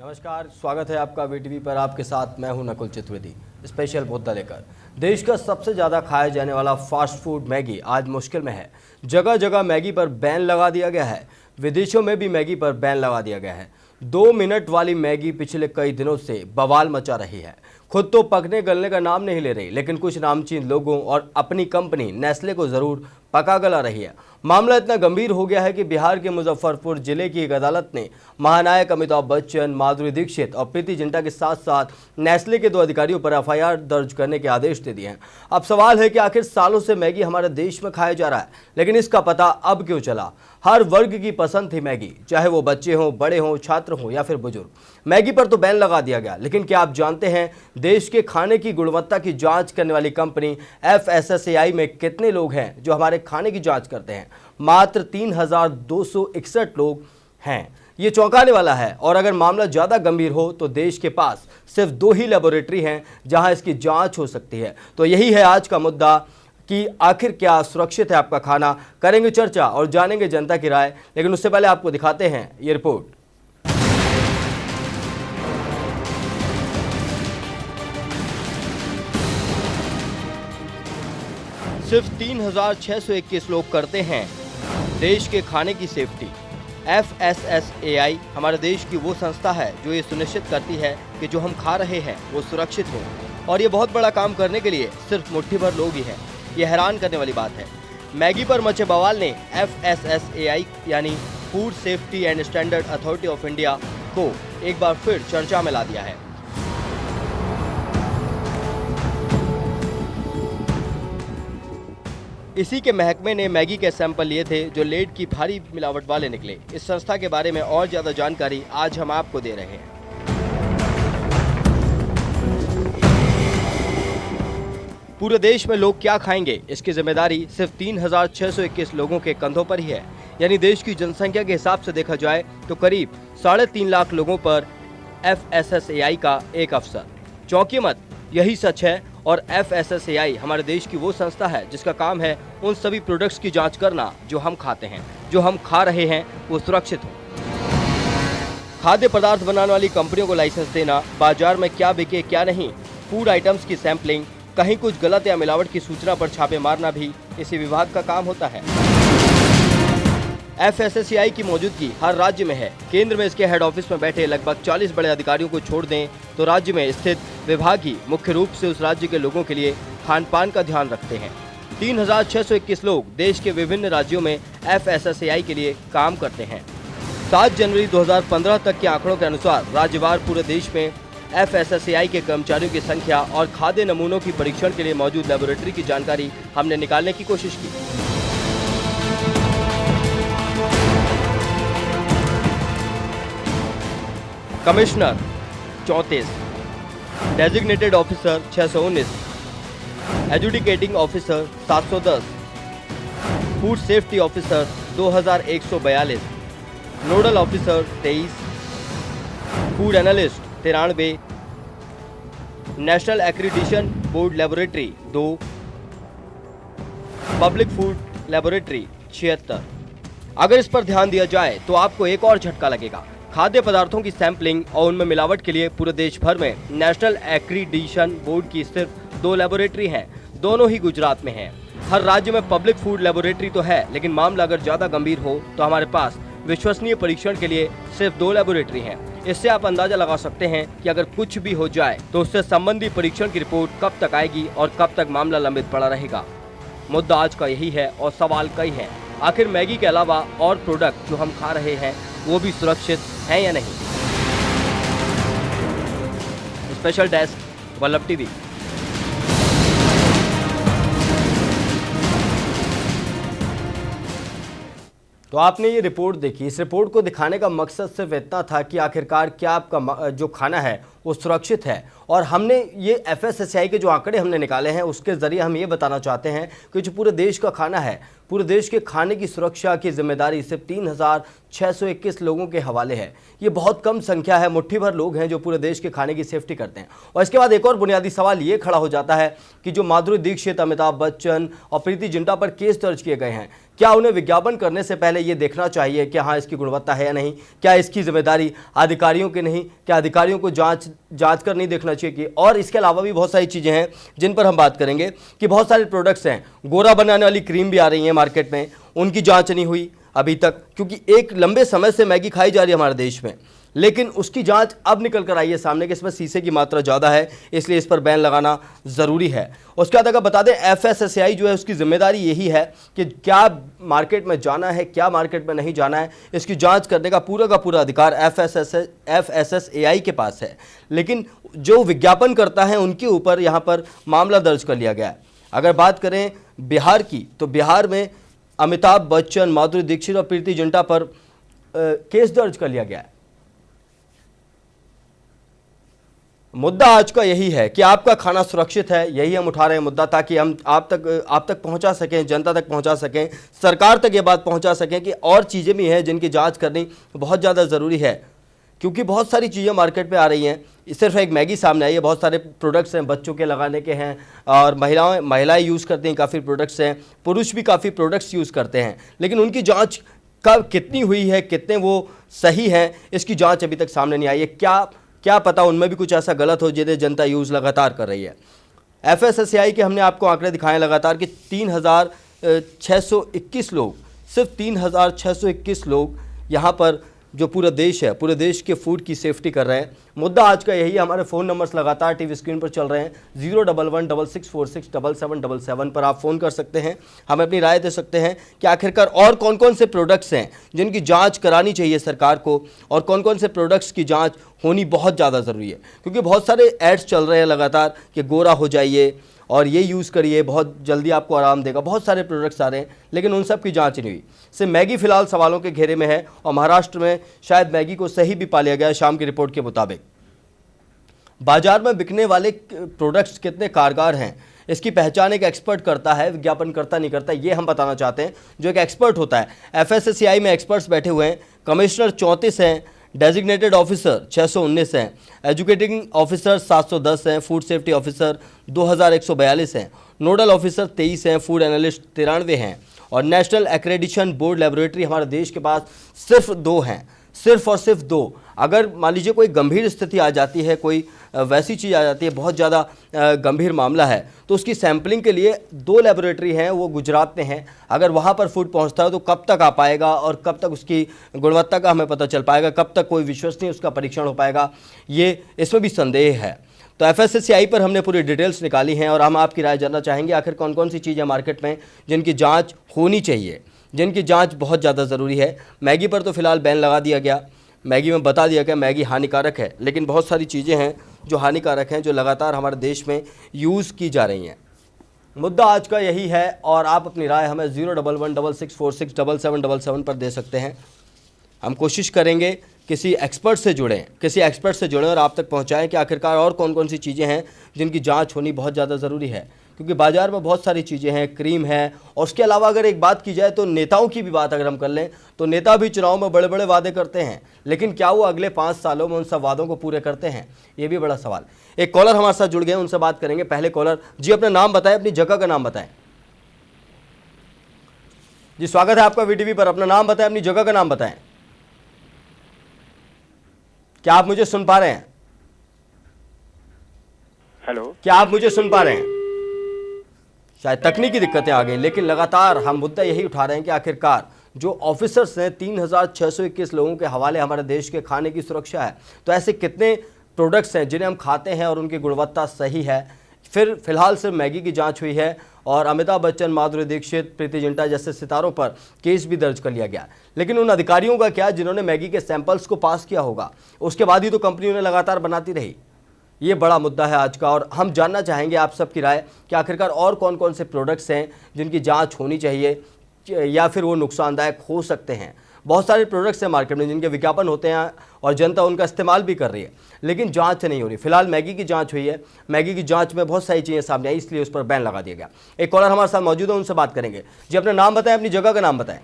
नमस्कार, स्वागत है आपका वीटीवी पर। आपके साथ मैं हूं नकुल चतुर्वेदी। स्पेशल मुद्दा लेकर देश का सबसे ज़्यादा खाया जाने वाला फास्ट फूड मैगी आज मुश्किल में है। जगह जगह मैगी पर बैन लगा दिया गया है। विदेशों में भी मैगी पर बैन लगा दिया गया है। 2 मिनट वाली मैगी पिछले कई दिनों से बवाल मचा रही है। खुद तो पकने गलने का नाम नहीं ले रही, लेकिन कुछ नामचीन लोगों और अपनी कंपनी नेस्ले को ज़रूर पका गला रही है। मामला इतना गंभीर हो गया है कि बिहार के मुजफ्फरपुर जिले की एक अदालत ने महानायक अमिताभ बच्चन, माधुरी दीक्षित और प्रीति जिंटा के साथ साथ नेस्ले के 2 अधिकारियों पर एफआईआर दर्ज करने के आदेश दे दिए हैं। अब सवाल है कि आखिर सालों से मैगी हमारे देश में खाया जा रहा है, लेकिन इसका पता अब क्यों चला। हर वर्ग की पसंद थी मैगी, चाहे वो बच्चे हों, बड़े हों, छात्र हों या फिर बुजुर्ग। मैगी पर तो बैन लगा दिया गया, लेकिन क्या आप जानते हैं देश के खाने की गुणवत्ता की जांच करने वाली कंपनी FSSAI में कितने लोग हैं जो हमारे खाने की जांच करते हैं? मात्र 3,261 लोग हैं। ये चौंकाने वाला है। और अगर मामला ज़्यादा गंभीर हो तो देश के पास सिर्फ 2 ही लेबोरेटरी हैं जहां इसकी जांच हो सकती है। तो यही है आज का मुद्दा कि आखिर क्या सुरक्षित है आपका खाना। करेंगे चर्चा और जानेंगे जनता की राय, लेकिन उससे पहले आपको दिखाते हैं ये रिपोर्ट। सिर्फ 3,621 लोग करते हैं देश के खाने की सेफ्टी। FSSAI हमारे देश की वो संस्था है जो ये सुनिश्चित करती है कि जो हम खा रहे हैं वो सुरक्षित हो, और ये बहुत बड़ा काम करने के लिए सिर्फ मुट्ठी भर लोग ही हैं। ये हैरान करने वाली बात है। मैगी पर मचे बवाल ने FSSAI यानी food safety and standard authority of India को एक बार फिर चर्चा में ला दिया है। इसी के महकमे ने मैगी के सैंपल लिए थे जो लेड की भारी मिलावट वाले निकले। इस संस्था के बारे में और ज्यादा जानकारी आज हम आपको दे रहे हैं। पूरे देश में लोग क्या खाएंगे, इसकी जिम्मेदारी सिर्फ 3,621 लोगों के कंधों पर ही है। यानी देश की जनसंख्या के हिसाब से देखा जाए तो करीब 3.5 लाख लोगों पर FSSAI का एक अफसर। चौंकिए मत, यही सच है। और FSSAI हमारे देश की वो संस्था है जिसका काम है उन सभी प्रोडक्ट्स की जांच करना जो हम खाते हैं, जो हम खा रहे हैं वो सुरक्षित हो। खाद्य पदार्थ बनाने वाली कंपनियों को लाइसेंस देना, बाजार में क्या बिके क्या नहीं, फूड आइटम्स की सैंपलिंग, कहीं कुछ गलत या मिलावट की सूचना पर छापे मारना भी इसी विभाग का काम होता है। FSSAI की मौजूदगी हर राज्य में है। केंद्र में इसके हेड ऑफिस में बैठे लगभग 40 बड़े अधिकारियों को छोड़ दें तो राज्य में स्थित विभाग ही मुख्य रूप से उस राज्य के लोगों के लिए खान पान का ध्यान रखते हैं। 3,621 लोग देश के विभिन्न राज्यों में FSSAI के लिए काम करते हैं। 7 जनवरी 2015 तक के आंकड़ों के अनुसार राज्यवार पूरे देश में FSSAI के कर्मचारियों की संख्या और खाद्य नमूनों की परीक्षण के लिए मौजूद लेबोरेटरी की जानकारी हमने निकालने की कोशिश की। Commissioner 34, designated officer 619, adjudicating officer 710, food safety officer 2142, nodal officer 23, food analyst 93, national accreditation board laboratory 2, public food laboratory 76। अगर इस पर ध्यान दिया जाए तो आपको एक और झटका लगेगा। खाद्य पदार्थों की सैंपलिंग और उनमें मिलावट के लिए पूरे देश भर में नेशनल एक्रीडिशन बोर्ड की सिर्फ 2 लेबोरेटरी हैं। दोनों ही गुजरात में हैं। हर राज्य में पब्लिक फूड लेबोरेटरी तो है, लेकिन मामला अगर ज्यादा गंभीर हो तो हमारे पास विश्वसनीय परीक्षण के लिए सिर्फ 2 लेबोरेटरी हैं। इससे आप अंदाजा लगा सकते हैं कि अगर कुछ भी हो जाए तो उससे संबंधित परीक्षण की रिपोर्ट कब तक आएगी और कब तक मामला लंबित पड़ा रहेगा। मुद्दा आज का यही है और सवाल कई हैं। आखिर मैगी के अलावा और प्रोडक्ट जो हम खा रहे हैं वो भी सुरक्षित हैं या नहीं? Special desk, Vallabh TV. तो आपने ये रिपोर्ट देखी। इस रिपोर्ट को दिखाने का मकसद सिर्फ इतना था कि आखिरकार क्या आपका जो खाना है वो सुरक्षित है। और हमने ये FSSAI के जो आंकड़े हमने निकाले हैं उसके ज़रिए हम ये बताना चाहते हैं कि जो पूरे देश का खाना है, पूरे देश के खाने की सुरक्षा की जिम्मेदारी सिर्फ 3621 लोगों के हवाले है। ये बहुत कम संख्या है, मुट्ठी भर लोग हैं जो पूरे देश के खाने की सेफ्टी करते हैं। और इसके बाद एक और बुनियादी सवाल ये खड़ा हो जाता है कि जो माधुरी दीक्षित, अमिताभ बच्चन और प्रीति जिंटा पर केस दर्ज किए गए हैं, क्या उन्हें विज्ञापन करने से पहले ये देखना चाहिए कि हाँ इसकी गुणवत्ता है या नहीं? क्या इसकी जिम्मेदारी अधिकारियों की नहीं? क्या अधिकारियों को जांच कर नहीं देखना चाहिए कि? और इसके अलावा भी बहुत सारी चीज़ें हैं जिन पर हम बात करेंगे कि बहुत सारे प्रोडक्ट्स हैं, गोरा बनाने वाली क्रीम भी आ रही है मार्केट में, उनकी जांच नहीं हुई अभी तक, क्योंकि एक लंबे समय से मैगी खाई जा रही है हमारे देश में, लेकिन उसकी जांच अब निकल कर आई है सामने कि इसमें शीशे की मात्रा ज़्यादा है, इसलिए इस पर बैन लगाना ज़रूरी है। उसके बाद अगर बता दें FSSAI जो है उसकी जिम्मेदारी यही है कि क्या मार्केट में जाना है, क्या मार्केट में नहीं जाना है, इसकी जांच करने का पूरा अधिकार FSSAI के पास है। लेकिन जो विज्ञापन करता है उनके ऊपर यहाँ पर मामला दर्ज कर लिया गया है। अगर बात करें बिहार की, तो बिहार में अमिताभ बच्चन, माधुरी दीक्षित और प्रीति जिंटा पर केस दर्ज कर लिया गया है। मुद्दा आज का यही है कि आपका खाना सुरक्षित है, यही हम उठा रहे हैं मुद्दा, ताकि हम आप तक पहुंचा सकें, जनता तक पहुंचा सकें, सरकार तक ये बात पहुंचा सकें कि और चीज़ें भी हैं जिनकी जांच करनी बहुत ज़्यादा ज़रूरी है। क्योंकि बहुत सारी चीज़ें मार्केट में आ रही हैं, सिर्फ एक मैगी सामने आई है, बहुत सारे प्रोडक्ट्स हैं, बच्चों के लगाने के हैं और महिलाएं यूज़ करती हैं, काफ़ी प्रोडक्ट्स हैं, पुरुष भी काफ़ी प्रोडक्ट्स यूज़ करते हैं, लेकिन उनकी जाँच कब कितनी हुई है, कितने वो सही हैं, इसकी जाँच अभी तक सामने नहीं आई है। क्या पता उनमें भी कुछ ऐसा गलत हो जिन्हें जनता यूज़ लगातार कर रही है। FSSAI के हमने आपको आंकड़े दिखाए लगातार कि 3621 लोग, सिर्फ 3621 लोग यहाँ पर जो पूरा देश है, पूरे देश के फूड की सेफ्टी कर रहे हैं। मुद्दा आज का यही है। हमारे फ़ोन नंबर्स लगातार टीवी स्क्रीन पर चल रहे हैं। 01166467777 पर आप फ़ोन कर सकते हैं, हमें अपनी राय दे सकते हैं कि आखिरकार और कौन कौन से प्रोडक्ट्स हैं जिनकी जांच करानी चाहिए सरकार को, और कौन कौन से प्रोडक्ट्स की जांच होनी बहुत ज़्यादा ज़रूरी है। क्योंकि बहुत सारे एड्स चल रहे हैं लगातार कि गोरा हो जाइए और ये यूज़ करिए, बहुत जल्दी आपको आराम देगा, बहुत सारे प्रोडक्ट्स आ रहे हैं, लेकिन उन सब की जांच नहीं हुई। सिर्फ मैगी फिलहाल सवालों के घेरे में है और महाराष्ट्र में शायद मैगी को सही भी पा लिया गया। शाम की रिपोर्ट के मुताबिक बाजार में बिकने वाले प्रोडक्ट्स कितने कारगर हैं, इसकी पहचान एक एक्सपर्ट करता है, विज्ञापन करता नहीं करता, ये हम बताना चाहते हैं, जो एक एक्सपर्ट होता है। FSSAI में एक्सपर्ट्स बैठे हुए हैं, कमिश्नर 34 हैं, डेजिग्नेटेड ऑफिसर 619 हैं, एजुकेटिंग ऑफिसर 710 हैं, फूड सेफ्टी ऑफिसर 2142 हैं, नोडल ऑफिसर 23 हैं, फूड एनालिस्ट 93 हैं और नेशनल एक्रेडिशन बोर्ड लेबोरेटरी हमारे देश के पास सिर्फ 2 हैं, सिर्फ और सिर्फ 2। अगर मान लीजिए कोई गंभीर स्थिति आ जाती है, कोई वैसी चीज़ आ जाती है, बहुत ज़्यादा गंभीर मामला है, तो उसकी सैंपलिंग के लिए 2 लेबोरेटरी हैं, वो गुजरात में हैं। अगर वहाँ पर फूड पहुँचता है तो कब तक आ पाएगा और कब तक उसकी गुणवत्ता का हमें पता चल पाएगा, कब तक कोई विश्वसनीय उसका परीक्षण हो पाएगा, ये इसमें भी संदेह है। तो FSSAI पर हमने पूरी डिटेल्स निकाली हैं और हम आपकी राय जानना चाहेंगे आखिर कौन कौन सी चीज़ें मार्केट में जिनकी जाँच होनी चाहिए, जिनकी जांच बहुत ज़्यादा ज़रूरी है। मैगी पर तो फिलहाल बैन लगा दिया गया, मैगी में बता दिया गया मैगी हानिकारक है, लेकिन बहुत सारी चीज़ें हैं जो हानिकारक हैं, जो लगातार हमारे देश में यूज़ की जा रही हैं। मुद्दा आज का यही है और आप अपनी राय हमें 01166467777 पर दे सकते हैं। हम कोशिश करेंगे किसी एक्सपर्ट से जुड़ें और आप तक पहुंचाएं कि आखिरकार और कौन कौन सी चीज़ें हैं जिनकी जांच होनी बहुत ज़्यादा ज़रूरी है। क्योंकि बाज़ार में बहुत सारी चीज़ें हैं, क्रीम है, और उसके अलावा अगर एक बात की जाए तो नेताओं की भी बात अगर हम कर लें तो नेता भी चुनाव में बड़े बड़े वादे करते हैं, लेकिन क्या वो अगले 5 सालों में उन सब वादों को पूरे करते हैं, ये भी बड़ा सवाल। एक कॉलर हमारे साथ जुड़ गए, उनसे बात करेंगे। पहले कॉलर जी, अपना नाम बताएं, अपनी जगह का नाम बताएं। जी स्वागत है आपका VTV पर, अपना नाम बताएं, अपनी जगह का नाम बताएं। क्या आप मुझे सुन पा रहे हैं? हेलो, क्या आप मुझे सुन पा रहे हैं? शायद तकनीकी दिक्कतें आ गई, लेकिन लगातार हम मुद्दा यही उठा रहे हैं कि आखिरकार जो ऑफिसर्स हैं 3621 लोगों के हवाले हमारे देश के खाने की सुरक्षा है, तो ऐसे कितने प्रोडक्ट्स हैं जिन्हें हम खाते हैं और उनकी गुणवत्ता सही है। फिलहाल सिर्फ मैगी की जांच हुई है और अमिताभ बच्चन, माधुरी दीक्षित, प्रीति जिंटा जैसे सितारों पर केस भी दर्ज कर लिया गया। लेकिन उन अधिकारियों का क्या जिन्होंने मैगी के सैंपल्स को पास किया होगा, उसके बाद ही तो कंपनी उन्हें लगातार बनाती रही। ये बड़ा मुद्दा है आज का और हम जानना चाहेंगे आप सबकी राय कि आखिरकार और कौन कौन से प्रोडक्ट्स हैं जिनकी जांच होनी चाहिए या फिर वो नुकसानदायक हो सकते हैं। बहुत सारे प्रोडक्ट्स हैं मार्केट में जिनके विज्ञापन होते हैं और जनता उनका इस्तेमाल भी कर रही है, लेकिन जांच नहीं हो रही। फिलहाल मैगी की जांच हुई है, मैगी की जांच में बहुत सारी चीज़ें सामने आई, इसलिए उस पर बैन लगा दिया गया। एक कॉलर हमारे साथ मौजूद है, उनसे बात करेंगे। जी अपना नाम बताएं, अपनी जगह का नाम बताएं।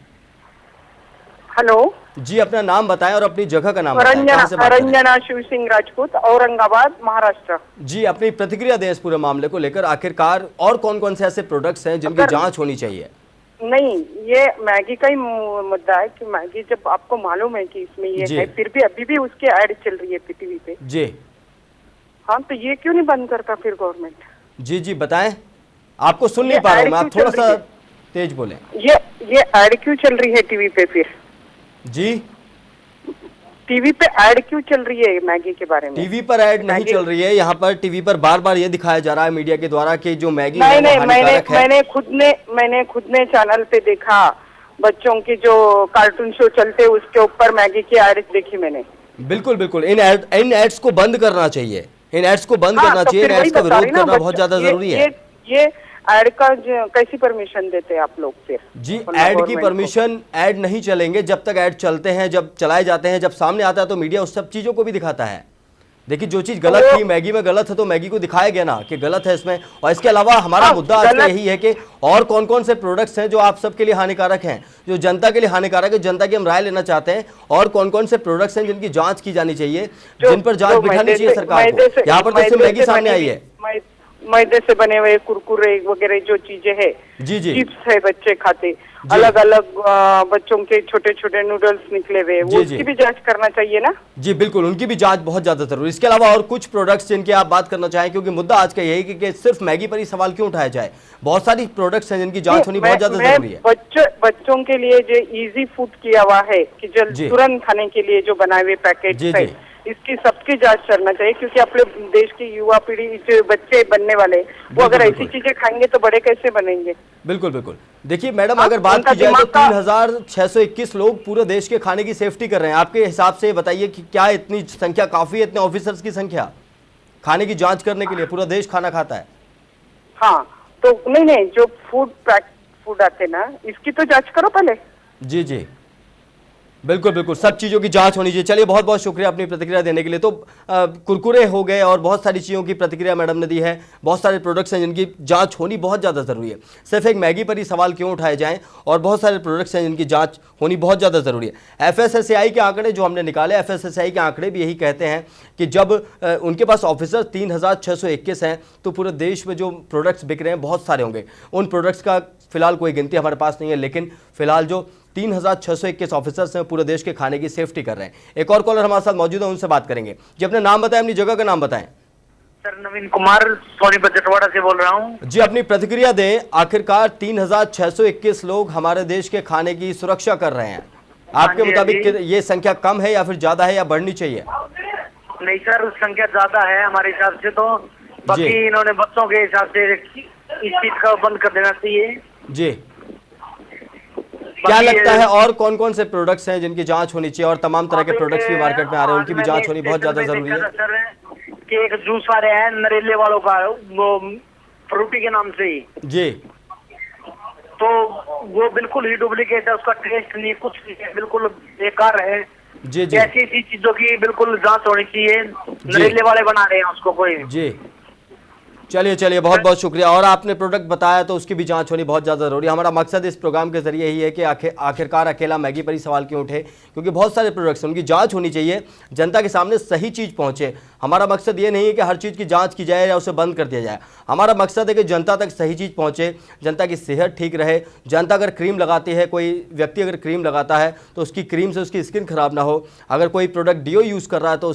हेलो जी अपना नाम बताएं और अपनी जगह का नाम बताएं। कहाँ से बात कर रहे हैं? रंजना शिव सिंह राजपूत, औरंगाबाद, महाराष्ट्र। जी अपनी प्रतिक्रिया दें इस पूरे मामले को लेकर। आखिरकार और कौन कौन से ऐसे प्रोडक्ट्स हैं जिनकी जांच होनी चाहिए? नहीं, ये मैगी का ही मुद्दा है कि मैगी जब आपको मालूम है कि इसमें ये है, फिर भी अभी भी उसकी ऐड चल रही है टीवी पे। जी हाँ, तो ये क्यों नहीं बंद करता फिर गवर्नमेंट? जी जी बताएं, आपको सुन नहीं पा रहा हूं मैं, आप थोड़ा सा तेज बोलें। ये ऐड क्यों चल रही है टीवी पे फिर? जी टीवी पे ऐड क्यों चल रही है मैगी के बारे में? टीवी पर ऐड नहीं चल रही है, यहाँ पर टीवी पर बार बार ये दिखाया जा रहा है मीडिया के द्वारा कि जो मैगी है वो हानिकारक है। मैंने खुद ने चैनल पे देखा, बच्चों के जो कार्टून शो चलते उसके ऊपर मैगी की ऐड देखी मैंने। बिल्कुल बिल्कुल, इन एड्स को बंद करना चाहिए, इन एड्स को बंद करना चाहिए, इन एड्स का विरोध करना बहुत ज्यादा जरूरी है। ये ऐड का कैसी परमिशन देते हैं आप लोग फिर? जी ऐड की परमिशन, ऐड नहीं चलेंगे जब तक ऐड चलते हैं, जब चलाए जाते हैं, जब सामने आता है तो मीडिया उस सब चीजों को भी दिखाता है। देखिए जो चीज गलत थी मैगी में गलत है तो मैगी को दिखाया गया ना कि गलत है इसमें। और इसके अलावा हमारा मुद्दा आज का यही है कि और कौन कौन से प्रोडक्ट्स हैं जो आप सबके लिए हानिकारक हैं, जो जनता के लिए हानिकारक है, जनता की हम राय लेना चाहते हैं। और कौन कौन से प्रोडक्ट्स हैं जिनकी जांच की जानी चाहिए, जिन पर जांच बिठानी चाहिए सरकार को। यहाँ पर तो सिर्फ मैगी सामने आई है। मैदे से बने हुए कुरकुरे वगैरह जो चीजें है, जी जी चिप्स है बच्चे खाते, अलग अलग बच्चों के छोटे छोटे नूडल्स निकले हुए, वो उसकी भी जांच करना चाहिए ना? जी बिल्कुल, उनकी भी जांच बहुत ज्यादा जरूरी। इसके अलावा और कुछ प्रोडक्ट्स जिनकी आप बात करना चाहें, क्योंकि मुद्दा आज का यही कि सिर्फ मैगी पर ही सवाल क्यों उठाया जाए, बहुत सारी प्रोडक्ट्स हैं जिनकी जांच होनी बहुत ज्यादा जरूरी है। बच्चों के लिए जो इजी फूड किया हुआ है कि जल्द तुरंत खाने के लिए जो बनाए हुए पैकेट है, इसकी सबकी जांच करना चाहिए, क्योंकि अपने देश की युवा पीढ़ी जो बच्चे बनने वाले वो अगर ऐसी चीजें खाएंगे तो बड़े कैसे बनेंगे? बिल्कुल बिल्कुल। देखिए मैडम, अगर बात की जाए तो 3621 लोग पूरे देश के खाने की सेफ्टी कर रहे हैं। आपके हिसाब से बताइए कि क्या इतनी संख्या काफी है, इतने ऑफिसर्स की संख्या खाने की जांच करने के लिए? पूरा देश खाना खाता है। हाँ तो नहीं, जो फूड आते ना, इसकी तो जांच करो पहले। जी जी बिल्कुल बिल्कुल, सब चीज़ों की जांच होनी चाहिए। चलिए बहुत बहुत शुक्रिया अपनी प्रतिक्रिया देने के लिए। तो कुरकुरे हो गए और बहुत सारी चीज़ों की प्रतिक्रिया मैडम ने दी है। बहुत सारे प्रोडक्ट्स हैं जिनकी जांच होनी बहुत ज़्यादा ज़रूरी है। सिर्फ एक मैगी पर ही सवाल क्यों उठाए जाएं, और बहुत सारे प्रोडक्ट्स हैं जिनकी जांच होनी बहुत ज़्यादा ज़रूरी है। FSSAI के आंकड़े जो हमने निकाले, FSSAI के आंकड़े भी यही कहते हैं कि जब उनके पास ऑफिसर 3621 हैं तो पूरे देश में जो प्रोडक्ट्स बिक रहे हैं बहुत सारे होंगे। उन प्रोडक्ट्स का फिलहाल कोई गिनती हमारे पास नहीं है, लेकिन फिलहाल जो 3621 ऑफिसर्स हैं पूरे देश के खाने की सेफ्टी कर रहे हैं। एक और कॉलर हमारे साथ मौजूद है, उनसे बात करेंगे। जी अपना नाम बताएं, अपनी जगह का नाम बताएं। सर नवीन कुमार, सोनीपत जटवाड़ा से बोल रहा हूं। जी अपनी प्रतिक्रिया दें। आखिरकार 3621 लोग हमारे देश के खाने की सुरक्षा कर रहे हैं, आपके मुताबिक ये संख्या कम है या फिर ज्यादा है या बढ़नी चाहिए? नहीं सर, संख्या ज्यादा है हमारे हिसाब से तो। बाकी इन्होंने बच्चों के हिसाब से इस चीज का बंद कर देना चाहिए। जी क्या लगता है और कौन कौन से प्रोडक्ट्स हैं जिनकी जांच होनी चाहिए, और तमाम तरह के प्रोडक्ट्स भी मार्केट में आ रहे हैं, उनकी भी जांच होनी बहुत ज्यादा जरूरी है? सर कि एक जूस वाले हैं नरेले वालों का, वो फ्रूटी के नाम से ही जी, तो वो बिल्कुल ही डुप्लीकेट है, उसका टेस्ट नहीं, कुछ नहीं है, बिल्कुल बेकार है। जी जी, ऐसी ऐसी चीजों की बिल्कुल जांच होनी चाहिए। नरेले वाले बना रहे हैं उसको कोई। जी चलिए बहुत बहुत शुक्रिया। और आपने प्रोडक्ट बताया तो उसकी भी जांच होनी बहुत ज़्यादा ज़रूरी है। हमारा मकसद इस प्रोग्राम के जरिए यही है कि आखिरकार अकेला मैगी पर ही सवाल क्यों उठे, क्योंकि बहुत सारे प्रोडक्ट्स उनकी जांच होनी चाहिए, जनता के सामने सही चीज़ पहुंचे। हमारा मकसद ये नहीं है कि हर चीज़ की जांच की जाए या उसे बंद कर दिया जाए। हमारा मकसद है कि जनता तक सही चीज़ पहुँचे, जनता की सेहत ठीक रहे। जनता अगर क्रीम लगाती है, कोई व्यक्ति अगर क्रीम लगाता है तो उसकी क्रीम से उसकी स्किन खराब ना हो। अगर कोई प्रोडक्ट डीओ यूज़ कर रहा है तो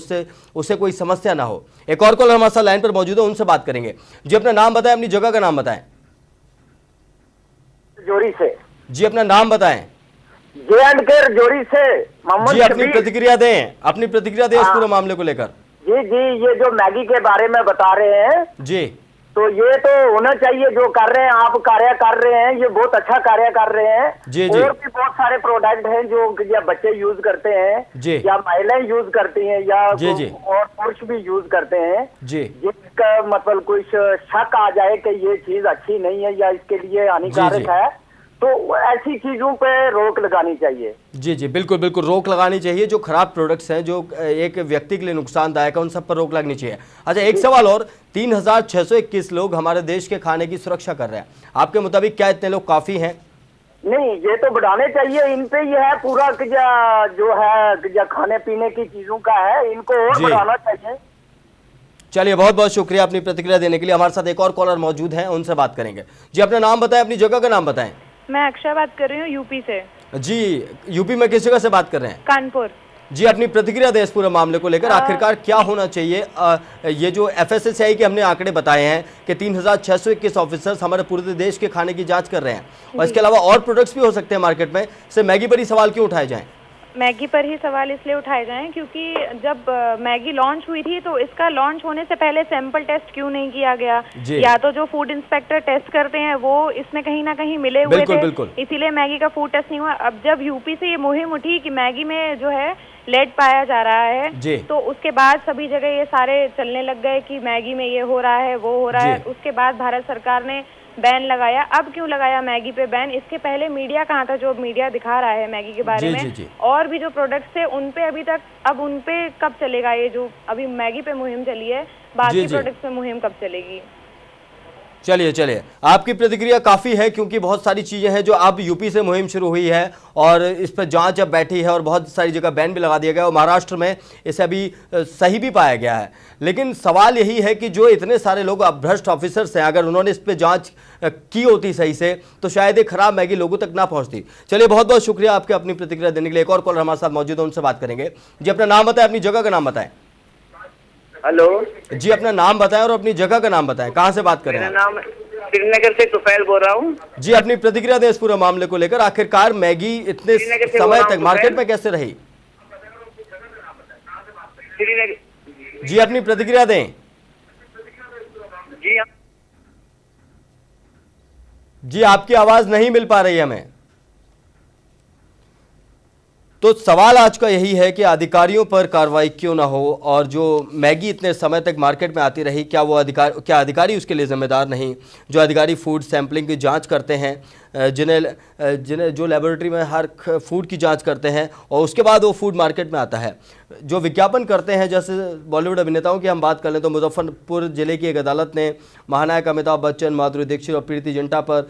उससे कोई समस्या ना हो। एक और कॉलर हमारे साथ लाइन पर मौजूद है, उनसे बात करेंगे। जी अपना नाम बताएं, अपनी जगह का नाम बताएं। जोरी से। जी अपना नाम बताएं। J&K जोरी से। जी अपनी प्रतिक्रिया दें, अपनी प्रतिक्रिया दें इस पूरे मामले को लेकर। जी जी, ये जो मैगी के बारे में बता रहे हैं जी, तो ये तो होना चाहिए जो कर रहे हैं आप, कार्य कर रहे हैं, ये बहुत अच्छा कार्य कर रहे हैं। जी जी, और भी बहुत सारे प्रोडक्ट हैं जो या बच्चे यूज करते हैं जी, या महिलाएं यूज करती हैं या जी जी, और पुरुष भी यूज करते हैं जी। जिसका मतलब कुछ शक आ जाए कि ये चीज अच्छी नहीं है या इसके लिए हानिकारक है, तो ऐसी चीजों पे रोक लगानी चाहिए। जी जी, बिल्कुल बिल्कुल रोक लगानी चाहिए। जो खराब प्रोडक्ट्स हैं, जो एक व्यक्ति के लिए नुकसानदायक है, उन सब पर रोक लगनी चाहिए। अच्छा, एक सवाल और, 3621 लोग हमारे देश के खाने की सुरक्षा कर रहे हैं, आपके मुताबिक क्या इतने लोग काफी हैं? नहीं, ये तो बढ़ाने चाहिए। इन पे ये है पूरा जो है खाने पीने की चीजों का है, इनको और बढ़ाना चाहिए। चलिए, बहुत बहुत शुक्रिया अपनी प्रतिक्रिया देने के लिए। हमारे साथ एक और कॉलर मौजूद हैं, उनसे बात करेंगे। जी, अपना नाम बताएं, अपनी जगह का नाम बताएं। मैं अक्षय बात कर रही हूँ, यूपी से। जी, यूपी में किस जगह से बात कर रहे हैं? कानपुर। जी, अपनी प्रतिक्रिया दें इस पूरे मामले को लेकर। आखिरकार क्या होना चाहिए? ये जो FSSAI के हमने आंकड़े बताए हैं कि 3621 ऑफिसर्स हमारे पूरे देश के खाने की जांच कर रहे हैं, और इसके अलावा और प्रोडक्ट्स भी हो सकते हैं मार्केट में, सिर्फ मैगी पर ही सवाल क्यों उठाए जाएं? मैगी पर ही सवाल इसलिए उठाए जाएं क्योंकि जब मैगी लॉन्च हुई थी तो इसका लॉन्च होने से पहले सैंपल टेस्ट क्यों नहीं किया गया? या तो जो फूड इंस्पेक्टर टेस्ट करते हैं वो इसमें कहीं ना कहीं मिले हुए थे, इसीलिए मैगी का फूड टेस्ट नहीं हुआ। अब जब यूपी से ये मुहिम उठी कि मैगी में जो है लेड पाया जा रहा है, तो उसके बाद सभी जगह ये सारे चलने लग गए कि मैगी में ये हो रहा है, वो हो रहा है। उसके बाद भारत सरकार ने बैन लगाया। अब क्यों लगाया मैगी पे बैन? इसके पहले मीडिया कहाँ था जो मीडिया दिखा रहा है मैगी के बारे में? और भी जो प्रोडक्ट्स थे उन पे अभी तक, अब उन पे कब चलेगा ये जो अभी मैगी पे मुहिम चली है, बाकी प्रोडक्ट्स पे मुहिम कब चलेगी? चलिए, आपकी प्रतिक्रिया काफ़ी है, क्योंकि बहुत सारी चीज़ें हैं जो अब यूपी से मुहिम शुरू हुई है और इस पर जांच अब बैठी है और बहुत सारी जगह बैन भी लगा दिया गया और महाराष्ट्र में इसे अभी सही भी पाया गया है। लेकिन सवाल यही है कि जो इतने सारे लोग अब भ्रष्ट ऑफिसर्स हैं, अगर उन्होंने इस पर जांच की होती सही से तो शायद ये खराब मैगी लोगों तक ना पहुँचती। चलिए, बहुत बहुत शुक्रिया आपके अपनी प्रतिक्रिया देने के लिए। एक और कॉलर हमारे साथ मौजूद है, उनसे बात करेंगे। जी, अपना नाम बताएं, अपनी जगह का नाम बताएं। हेलो जी, अपना नाम बताएं और अपनी जगह का नाम बताएं, कहाँ से बात कर रहे हैं? मेरा नाम श्रीनगर से तुफैल बोल रहा हूँ। जी, अपनी प्रतिक्रिया दें इस पूरे मामले को लेकर। आखिरकार मैगी इतने समय तक मार्केट में कैसे रही? जी, अपनी प्रतिक्रिया दें। जी, आपकी आवाज नहीं मिल पा रही है हमें। तो सवाल आज का यही है कि अधिकारियों पर कार्रवाई क्यों ना हो, और जो मैगी इतने समय तक मार्केट में आती रही, क्या अधिकारी उसके लिए जिम्मेदार नहीं? जो अधिकारी फूड सैंपलिंग की जांच करते हैं, जिन्हें जो लेबोरेटरी में हर फूड की जांच करते हैं और उसके बाद वो फूड मार्केट में आता है, जो विज्ञापन करते हैं, जैसे बॉलीवुड अभिनेताओं की हम बात कर लें तो मुजफ्फरपुर जिले की एक अदालत ने महानायक अमिताभ बच्चन, माधुरी दीक्षित और प्रीति जिंटा पर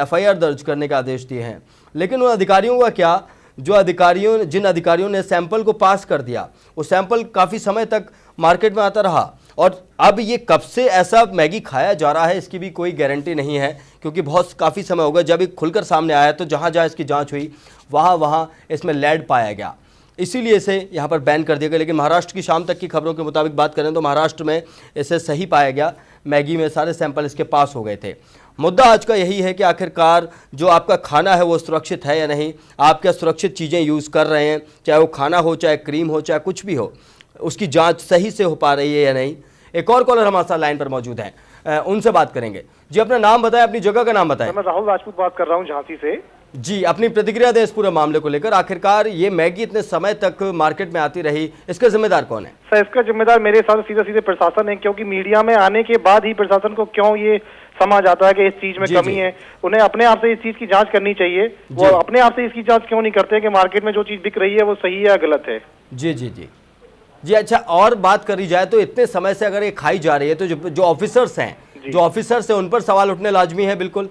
FIR दर्ज करने का आदेश दिए हैं। लेकिन उन अधिकारियों का क्या, जिन अधिकारियों ने सैंपल को पास कर दिया, वो सैंपल काफ़ी समय तक मार्केट में आता रहा, और अब ये कब से ऐसा मैगी खाया जा रहा है इसकी भी कोई गारंटी नहीं है, क्योंकि काफ़ी समय हो गया जब ये खुलकर सामने आया तो जहाँ जहाँ इसकी जांच हुई वहाँ इसमें लेड पाया गया, इसीलिए इसे यहाँ पर बैन कर दिया गया। लेकिन महाराष्ट्र की शाम तक की खबरों के मुताबिक बात करें तो महाराष्ट्र में इसे सही पाया गया, मैगी में सारे सैंपल इसके पास हो गए थे। मुद्दा आज का यही है कि आखिरकार जो आपका खाना है वो सुरक्षित है या नहीं, आप क्या सुरक्षित चीज़ें यूज़ कर रहे हैं, चाहे वो खाना हो, चाहे क्रीम हो, चाहे कुछ भी हो, उसकी जांच सही से हो पा रही है या नहीं। एक और कॉलर हमारे साथ लाइन पर मौजूद हैं, उनसे बात करेंगे। जी, अपना नाम बताएं, अपनी जगह का नाम बताएं। मैं राहुल राजपूत बात कर रहा हूँ झांसी से। जी, अपनी प्रतिक्रिया दें इस पूरे मामले को लेकर। आखिरकार ये मैगी इतने समय तक मार्केट में आती रही, इसका जिम्मेदार कौन है? सर, इसका जिम्मेदार मेरे हिसाब से सीधे प्रशासन है, क्योंकि मीडिया में आने के बाद ही प्रशासन को क्यों ये समझ आता है कि इस चीज में कमी है। उन्हें अपने आप से इस चीज की जांच करनी चाहिए। वो अपने आप से इसकी जांच क्यों नहीं करते कि मार्केट में जो चीज बिक रही है वो सही है या गलत है? जी, अच्छा, और बात करी जाए तो इतने समय से अगर ये खाई जा रही है तो जो ऑफिसर्स हैं उन पर सवाल उठने लाजमी है। बिल्कुल,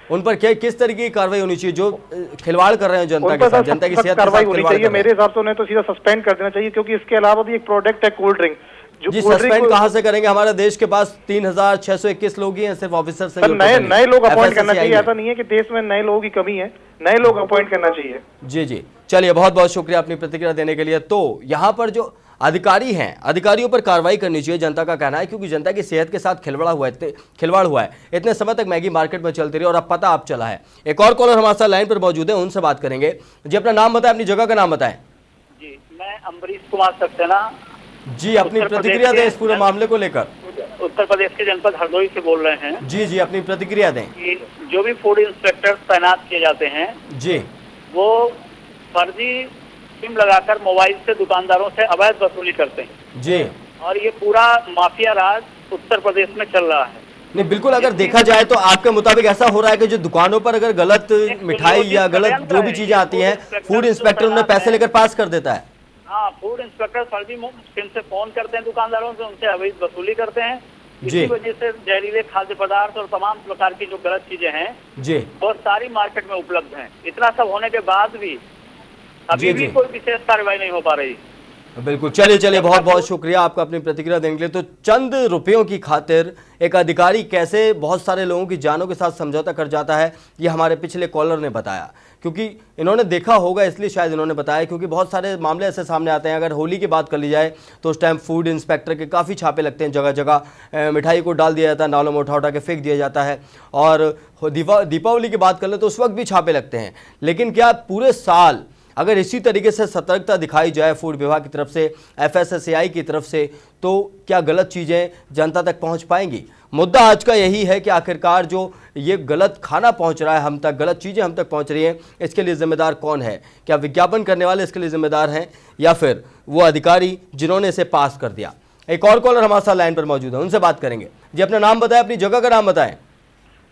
उन पर क्या किस तरीके की कार्रवाई होनी चाहिए जो खिलवाड़ कर रहे हैं जनता के साथ, जनता की सेहत के साथ होनी चाहिए। मेरे हिसाब से उन्हें तो सीधा सस्पेंड कर देना चाहिए, क्योंकि इसके अलावा भी एक प्रोडक्ट है कोल्ड ड्रिंक। जी, सस्पेंड कहाँ से करेंगे? हमारे देश के पास 3621 लोग ही हैं सिर्फ ऑफिसर से। नए लोग अपॉइंट करना चाहिए। ऐसा नहीं है कि देश में नए लोगों की कमी है, नए लोग अपॉइंट करना चाहिए। जी, चलिए, बहुत बहुत शुक्रिया अपनी प्रतिक्रिया देने के लिए। तो यहाँ पर जो अधिकारी हैं, अधिकारियों पर कार्रवाई करनी चाहिए, जनता का कहना है, क्योंकि जनता की सेहत के साथ खिलवाड़ हुआ है। इतने समय तक मैगी मार्केट में चलती रही और अब पता आप चला है। एक और कॉलर हमारे साथ लाइन पर मौजूद है, उनसे बात करेंगे। जी, अपना नाम बताएं, अपनी जगह का नाम बताएं। जी, मैं अम्बरीश कुमार सक्सेना। जी, अपनी प्रतिक्रिया दें इस पूरे मामले को लेकर। उत्तर प्रदेश के जनपद हरदोई से बोल रहे हैं। जी, अपनी प्रतिक्रिया दें। जो भी फूड इंस्पेक्टर तैनात किए जाते हैं जी, वो फर्जी सिम लगाकर मोबाइल से दुकानदारों से अवैध वसूली करते हैं। जी, और ये पूरा माफिया राज उत्तर प्रदेश में चल रहा है। नहीं बिल्कुल, अगर देखा जाए तो आपके मुताबिक ऐसा हो रहा है कि जो दुकानों पर अगर गलत मिठाई या गलत जो भी चीजें आती हैं, फूड इंस्पेक्टर उन्हें पैसे लेकर पास कर देता है। हाँ, फूड इंस्पेक्टर फर्जी स्कीम से फोन करते हैं दुकानदारों से, उनसे अवैध वसूली करते हैं। इसी वजह से जहरीले खाद्य पदार्थ और तमाम प्रकार की जो गलत चीजें हैं जी बहुत सारी मार्केट में उपलब्ध हैं। इतना सब होने के बाद भी अभी भी कोई विशेष कार्रवाई नहीं हो पा रही। बिल्कुल, चलिए बहुत बहुत शुक्रिया आपका अपनी प्रतिक्रिया देने के लिए। तो चंद रुपयों की खातिर एक अधिकारी कैसे बहुत सारे लोगों की जानों के साथ समझौता कर जाता है, ये हमारे पिछले कॉलर ने बताया, क्योंकि इन्होंने देखा होगा इसलिए शायद इन्होंने बताया, क्योंकि बहुत सारे मामले ऐसे सामने आते हैं। अगर होली की बात कर ली जाए तो उस टाइम फूड इंस्पेक्टर के काफ़ी छापे लगते हैं, जगह जगह मिठाई को डाल दिया जाता है, नालों में उठा के फेंक दिया जाता है। और दीपावली की बात कर ले तो उस वक्त भी छापे लगते हैं। लेकिन क्या पूरे साल अगर इसी तरीके से सतर्कता दिखाई जाए फूड विभाग की तरफ से, FSSAI की तरफ से, तो क्या गलत चीज़ें जनता तक पहुंच पाएंगी? मुद्दा आज का यही है कि आखिरकार जो ये गलत खाना पहुंच रहा है हम तक, गलत चीज़ें हम तक पहुंच रही हैं, इसके लिए जिम्मेदार कौन है? क्या विज्ञापन करने वाले इसके लिए जिम्मेदार हैं या फिर वो अधिकारी जिन्होंने इसे पास कर दिया? एक और कॉलर हमारे साथ लाइन पर मौजूद है, उनसे बात करेंगे। जी, अपना नाम बताएं, अपनी जगह का नाम बताएं।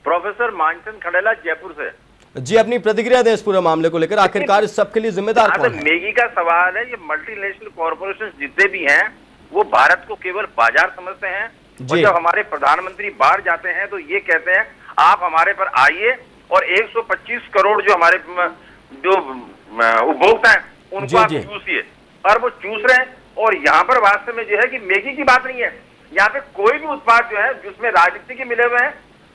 प्रोफेसर मानचंद खड़ेला, जयपुर से। जी, अपनी प्रतिक्रिया दें इस पूरे मामले को लेकर, आखिरकार इस सब के लिए जिम्मेदार कौन है? मैगी का सवाल है, ये मल्टीनेशनल कॉर्पोरेशन जितने भी हैं वो भारत को केवल बाजार समझते हैं। और जब हमारे प्रधानमंत्री बाहर जाते हैं तो ये कहते हैं आप हमारे पर आइए और 125 करोड़ जो हमारे जो उपभोक्ता हैं उनको आप चूसिए, और वो चूस रहे हैं। और यहाँ पर वास्तव में जो है कि मैगी की बात नहीं है, यहाँ पे कोई भी उत्पाद जो है जिसमें राजनीति के मिले हुए हैं,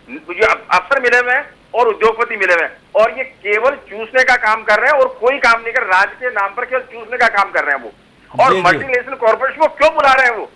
अफसर मिले हुए हैं और उद्योगपति मिले हुए हैं, और ये केवल चूसने का काम कर रहे हैं और कोई काम नहीं कर, राज्य के नाम पर केवल चूसने का काम कर रहे हैं वो। और मल्टीनेशनल कॉर्पोरेशन को क्यों बुला रहे हैं वो?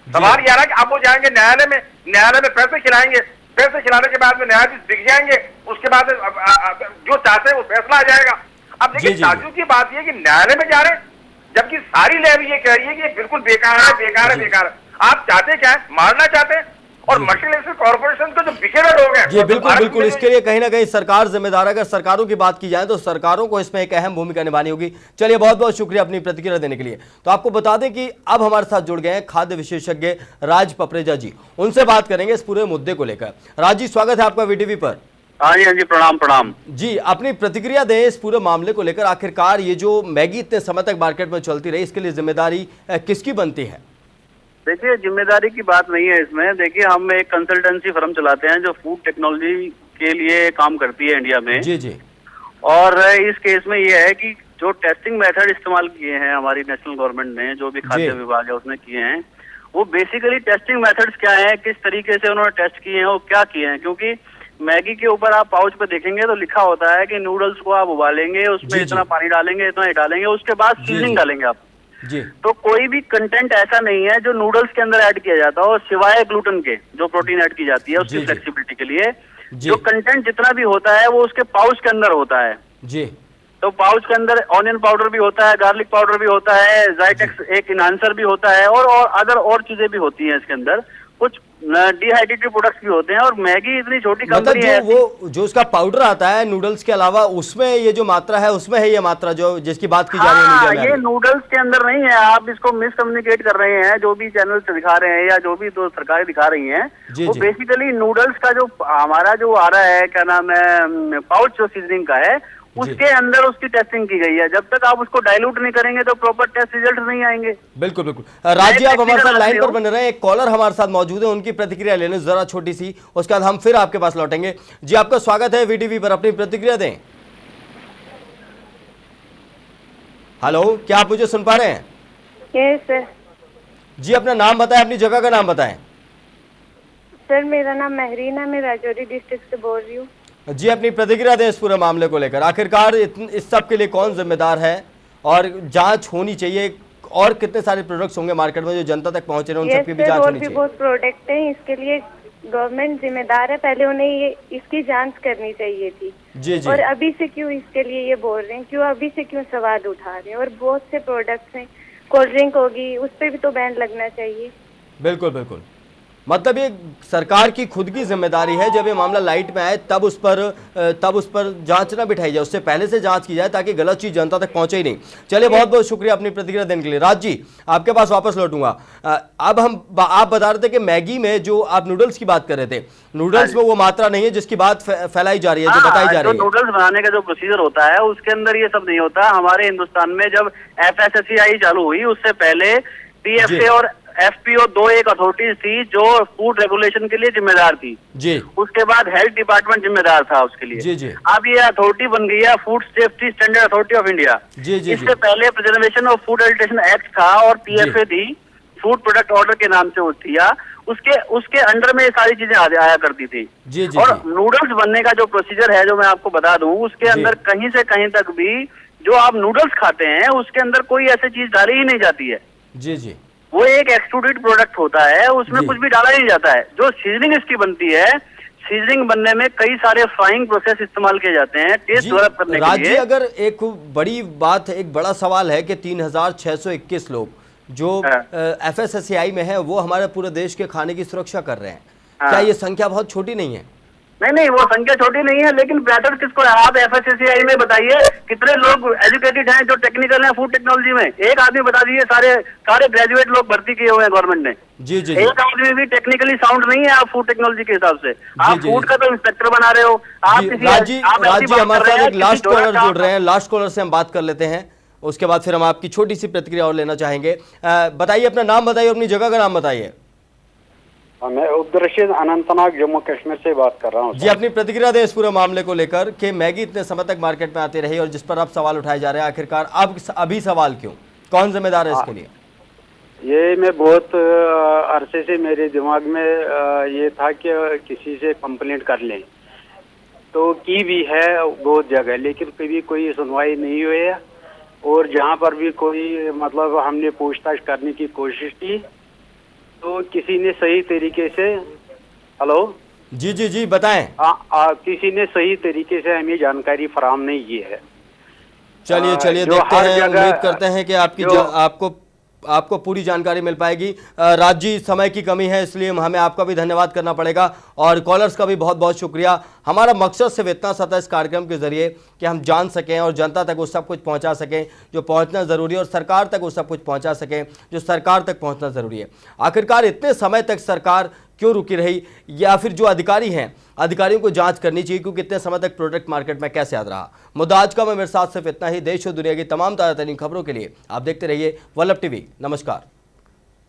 सवाल यह है कि अब वो जाएंगे न्यायालय में पैसे खिलाएंगे, पैसे खिलाने के बाद में न्यायाधीश दिख जाएंगे, उसके बाद जो चाहते हैं वो फैसला आ जाएगा। अब देखिए ताज्जुब की बात यह कि न्यायालय में जा रहे हैं जबकि सारी लैब ये कह रही है कि ये बिल्कुल बेकार है, बेकार है, बेकार है। आप चाहते क्या है? मारना चाहते हैं। और मल्टीनेशनल कॉर्पोरेशन को जो बिखरे लोग हैं, जी बिल्कुल, इसके लिए कहीं ना कहीं सरकार जिम्मेदार है। अगर सरकारों की बात की जाए तो सरकारों को इसमें एक अहम भूमिका निभानी होगी। चलिए, बहुत बहुत शुक्रिया अपनी प्रतिक्रिया देने के लिए। तो आपको बता दें कि अब हमारे साथ जुड़ गए हैं खाद्य विशेषज्ञ राज पपरेजा जी, उनसे बात करेंगे इस पूरे मुद्दे को लेकर। राज जी, स्वागत है आपका VTV पर। हाँ जी, प्रणाम जी। अपनी प्रतिक्रिया दें इस पूरे मामले को लेकर, आखिरकार ये जो मैगी इतने समय तक मार्केट में चलती रही, इसके लिए जिम्मेदारी किसकी बनती है? देखिए, जिम्मेदारी की बात नहीं है इसमें। देखिए, हम एक कंसल्टेंसी फर्म चलाते हैं जो फूड टेक्नोलॉजी के लिए काम करती है इंडिया में। जी। और इस केस में ये है कि जो टेस्टिंग मेथड इस्तेमाल किए हैं हमारी नेशनल गवर्नमेंट ने, जो भी खाद्य विभाग है उसने किए हैं, वो बेसिकली टेस्टिंग मेथड्स क्या है, किस तरीके से उन्होंने टेस्ट किए हैं, वो क्या किए हैं। क्योंकि मैगी के ऊपर आप पाउच पे देखेंगे तो लिखा होता है कि नूडल्स को आप उबालेंगे, उसमें इतना पानी डालेंगे, इतना ही डालेंगे, उसके बाद सीजनिंग डालेंगे आप जी। तो कोई भी कंटेंट ऐसा नहीं है जो नूडल्स के अंदर ऐड किया जाता हो, सिवाय ग्लूटेन के जो प्रोटीन ऐड की जाती है उसकी फ्लेक्सिबिलिटी के लिए। जो कंटेंट जितना भी होता है वो उसके पाउच के अंदर होता है जी। तो पाउच के अंदर ऑनियन पाउडर भी होता है, गार्लिक पाउडर भी होता है, जाइटेक्स एक इनहांसर भी होता है, और अदर और चीजें भी होती हैं इसके अंदर, कुछ डिहाइड्रेटेड प्रोडक्ट्स भी होते हैं। और मैगी इतनी छोटी कंपनी है, वो जो उसका पाउडर आता है नूडल्स के अलावा, उसमें ये जो मात्रा है उसमें है ये मात्रा जो जिसकी बात की जा रही है, ये नूडल्स के अंदर नहीं है। आप इसको मिस कम्युनिकेट कर रहे हैं, जो भी चैनल दिखा रहे हैं या जो भी दो सरकारें दिखा रही हैं, वो बेसिकली नूडल्स का जो हमारा जो आ रहा है, क्या नाम है, पाउच जो सीजनिंग का है, उसके अंदर उसकी टेस्टिंग की गई है। जब तक आप उसको डाइल्यूट नहीं करेंगे तो प्रॉपर टेस्ट रिजल्ट नहीं आएंगे। बिल्कुल। राज जी, आप हमारे साथ लाइन पर बने रहे हैं, एक कॉलर हमारे साथ मौजूद है, उनकी प्रतिक्रिया लेने जरा छोटी सी, उसके बाद हम फिर आपके पास लौटेंगे। जी, आपका स्वागत है VTV पर, अपनी प्रतिक्रिया दें। हेलो, क्या आप मुझे सुन पा रहे हैं? Yes sir. जी, अपना नाम बताएं, अपनी जगह का नाम बताएं। सर, मेरा नाम महरीन है, मैं राजौरी डिस्ट्रिक्ट से बोल रही हूँ। जी, अपनी प्रतिक्रिया दें इस पूरे मामले को लेकर, आखिरकार इस सब के लिए कौन जिम्मेदार है और जांच होनी चाहिए, और कितने सारे प्रोडक्ट्स होंगे मार्केट में जो जनता तक पहुंच रहे हैं, उन सबकी भी जांच होनी चाहिए। बहुत प्रोडक्ट हैं, इसके लिए गवर्नमेंट जिम्मेदार है, पहले उन्हें ये इसकी जांच करनी चाहिए थी। जी। और अभी से क्यों इसके लिए ये बोल रहे हैं, क्यों अभी से क्यों सवाल उठा रहे हैं? और बहुत से प्रोडक्ट्स हैं, कोल्ड ड्रिंक होगी, उस पर भी तो बैन लगना चाहिए। बिल्कुल। मतलब ये सरकार की खुद की जिम्मेदारी है, जब ये मामला लाइट में आए तब उस पर जांच ना बिठाई जाए, उससे पहले से जांच की जाए ताकि गलत चीज जनता तक पहुंचे ही नहीं। चलिए, बहुत बहुत शुक्रिया अपनी प्रतिक्रिया देने के लिए। राज जी, आपके पास वापस लौटूंगा। अब आप बता रहे थे कि मैगी में जो आप नूडल्स की बात कर रहे थे, नूडल्स में वो मात्रा नहीं है जिसकी बात फैलाई जा रही है, जो बताई जा रही है। नूडल्स बनाने का जो प्रोसीजर होता है उसके अंदर ये सब नहीं होता। हमारे हिंदुस्तान में जब FSSAI चालू हुई उससे पहले TFA और FPO 2 एक अथॉरिटीज थी जो फूड रेगुलेशन के लिए जिम्मेदार थी जी। उसके बाद हेल्थ डिपार्टमेंट जिम्मेदार था उसके लिए जी जी। अब ये अथॉरिटी बन गई है food safety standard authority of India जी जी। इससे पहले preservation of food adulteration act था और PFA थी, फूड प्रोडक्ट ऑर्डर के नाम से वो थी, उसके अंडर में ये सारी चीजें आया करती थी जी जी। और नूडल्स बनने का जो प्रोसीजर है जो मैं आपको बता दूं, उसके अंदर कहीं से कहीं तक भी जो आप नूडल्स खाते हैं उसके अंदर कोई ऐसी चीज डाली ही नहीं जाती है जी जी। वो एक एक्सट्रूडेड प्रोडक्ट होता है, उसमें कुछ भी डाला नहीं जाता है। जो सीजनिंग इसकी बनती है, सीजनिंग बनने में कई सारे फ्राइंग प्रोसेस इस्तेमाल किए जाते हैं टेस्ट डेवलप करने के लिए। अगर एक बड़ी बात, एक बड़ा सवाल है कि 3621 लोग जो FSSAI में है वो हमारे पूरे देश के खाने की सुरक्षा कर रहे हैं, क्या ये संख्या बहुत छोटी नहीं है? नहीं, वो संख्या छोटी नहीं है, लेकिन बेटर किसको है? आप FSSAI में बताइए कितने लोग एजुकेटेड हैं जो टेक्निकल हैं फूड टेक्नोलॉजी में? एक आदमी बता दीजिए, सारे ग्रेजुएट लोग भर्ती किए हुए हैं गवर्नमेंट ने जी जी। एक आदमी भी टेक्निकली साउंड नहीं है आप फूड टेक्नोलॉजी के हिसाब से। आप फूड का तो इंस्पेक्टर बना रहे हो आप। राजी हमारे साथ एक लास्ट कॉलर जुड़ रहे हैं, लास्ट कॉलर से हम बात कर लेते हैं, उसके बाद फिर हम आपकी छोटी सी प्रतिक्रिया और लेना चाहेंगे। बताइए, अपना नाम बताइए, अपनी जगह का नाम बताइए। मैं अब्दुल अनंतनाग जम्मू कश्मीर से बात कर रहा हूँ जी। अपनी प्रतिक्रिया दें इस पूरे मामले को लेकर कि मैगी इतने समय तक मार्केट में आती रही और जिस पर अब सवाल उठाए जा रहे हैं, आखिरकार अब अभी सवाल क्यों, कौन जिम्मेदार है इसके लिए? ये मैं बहुत अरसे से मेरे दिमाग में ये था कि किसी से कंप्लेंट कर लें, तो की भी है बहुत जगह, लेकिन कभी कोई सुनवाई नहीं हुई है। और जहाँ पर भी कोई मतलब हमने पूछताछ करने की कोशिश की तो किसी ने सही तरीके से हेलो जी जी जी बताएं। किसी ने सही तरीके से हमें जानकारी फराहम नहीं की है। चलिए देखते हैं, उम्मीद करते हैं कि आपको पूरी जानकारी मिल पाएगी। राज जी, समय की कमी है इसलिए हमें आपका भी धन्यवाद करना पड़ेगा और कॉलर्स का भी बहुत बहुत शुक्रिया। हमारा मकसद सिर्फ इतना सा था इस कार्यक्रम के जरिए कि हम जान सकें और जनता तक वो सब कुछ पहुंचा सकें जो पहुंचना ज़रूरी है और सरकार तक वो सब कुछ पहुंचा सकें जो सरकार तक पहुंचना ज़रूरी है। आखिरकार इतने समय तक सरकार क्यों रुकी रही, या फिर जो अधिकारी हैं अधिकारियों को जांच करनी चाहिए क्योंकि इतने समय तक प्रोडक्ट मार्केट में कैसे आता रहा। मुद्दा आज का मेरे साथ सिर्फ इतना ही। देश और दुनिया की तमाम ताज़ा तरीन खबरों के लिए आप देखते रहिए वल्लभ टीवी। नमस्कार।